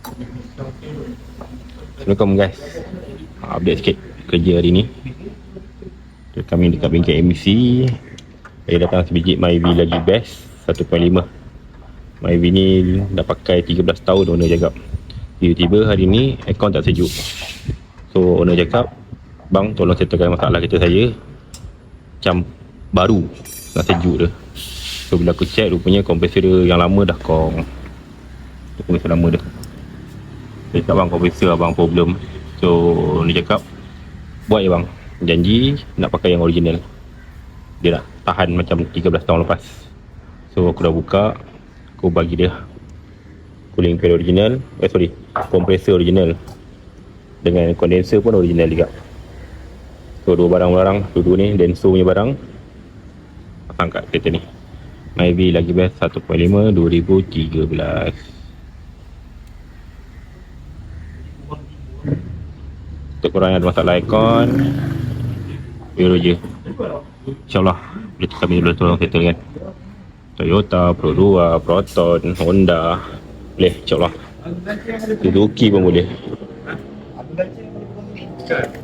Assalamualaikum guys. Update sikit kerja hari ni. Kami dekat bengkel MC. Saya datang sebiji Myvi lagi best 1.5. Myvi ni dah pakai 13 tahun owner cakap. Tiba-tiba hari ni aircon tak sejuk. So owner cakap, bang tolong settlekan masalah kereta saya. Macam baru nak sejuk dah. So bila aku check, rupanya kompresor yang lama dah kong. Itu kompresor lama dah. Saya cakap bang, kompresor abang problem. So dia cakap, buat je bang, janji nak pakai yang original. Dia nak tahan macam 13 tahun lepas. So aku dah buka, aku bagi dia cooling fan original, kompresor original, dengan condenser pun original juga. So dua barang-barang, dua ni Denso punya barang pasang kat kereta ni. Myvi lagi best 1.5 2013. Untuk korang yang ada masalah aircon, biar je, InsyaAllah kami boleh tolong settle kan. Toyota, Pro 2, Proton, Honda boleh, insyaAllah. Suzuki pun boleh.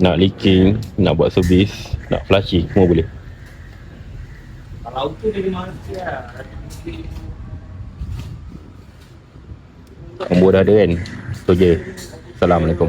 Nak leaking, nak buat servis, nak flashy, semua boleh. Kalau auto dari Malaysia. Nombor dah ada kan? Tu je. Assalamualaikum.